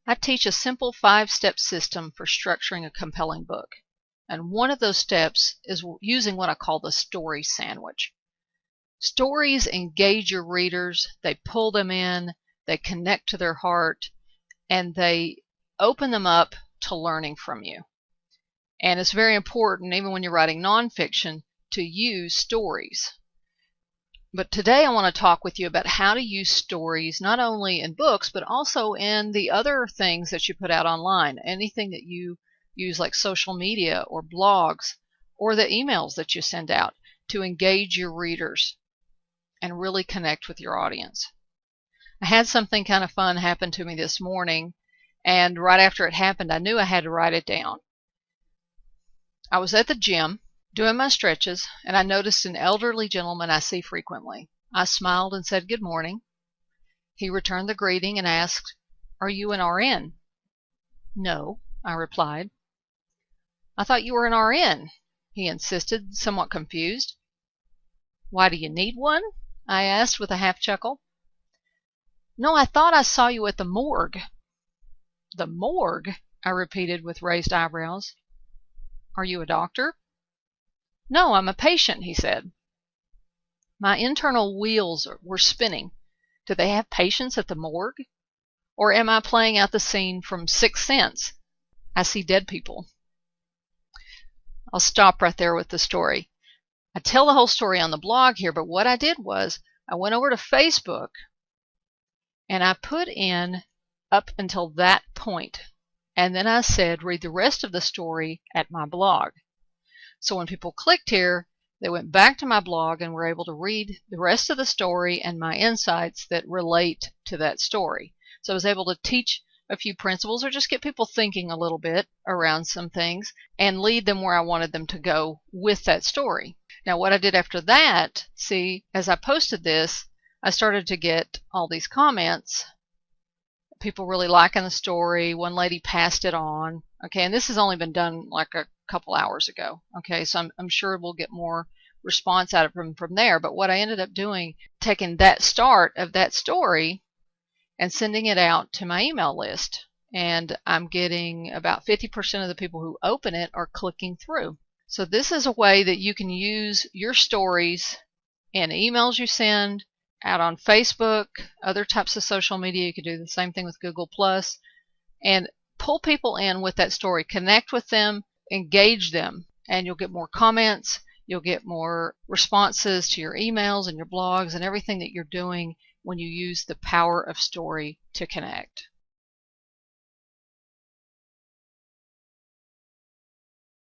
I teach a simple 5-step system for structuring a compelling book. And one of those steps is using what I call the story sandwich. Stories engage your readers, they pull them in, they connect to their heart, and they open them up to learning from you. And it's very important, even when you're writing nonfiction, to use stories. But today I want to talk with you about how to use stories not only in books, but also in the other things that you put out online. Anything that you use like social media or blogs or the emails that you send out to engage your readers and really connect with your audience. I had something kind of fun happen to me this morning, and right after it happened, I knew I had to write it down. I was at the gym doing my stretches, and I noticed an elderly gentleman I see frequently. I smiled and said, "Good morning." He returned the greeting and asked, "Are you an RN?" "No," I replied. "I thought you were an RN," he insisted, somewhat confused. "Why, do you need one?" I asked with a half chuckle. "No, I thought I saw you at the morgue." "The morgue?" I repeated with raised eyebrows. "Are you a doctor?" "No, I'm a patient," he said. My internal wheels were spinning. Do they have patients at the morgue? Or am I playing out the scene from Sixth Sense? I see dead people. I'll stop right there with the story. I tell the whole story on the blog here, but what I did was I went over to Facebook and I put in up until that point. And then I said, read the rest of the story at my blog. So when people clicked here, they went back to my blog and were able to read the rest of the story and my insights that relate to that story. So I was able to teach a few principles or just get people thinking a little bit around some things and lead them where I wanted them to go with that story. Now what I did after that, see, as I posted this, I started to get all these comments. People really liking the story. One lady passed it on. Okay, and this has only been done like a couple hours ago. Okay, so I'm sure we'll get more response out of them from there. But what I ended up doing, taking that start of that story and sending it out to my email list. And I'm getting about 50% of the people who open it are clicking through. So this is a way that you can use your stories in emails you send, out on Facebook, other types of social media. You could do the same thing with Google+, and pull people in with that story. Connect with them, engage them, and you'll get more comments. You'll get more responses to your emails and your blogs and everything that you're doing when you use the power of story to connect.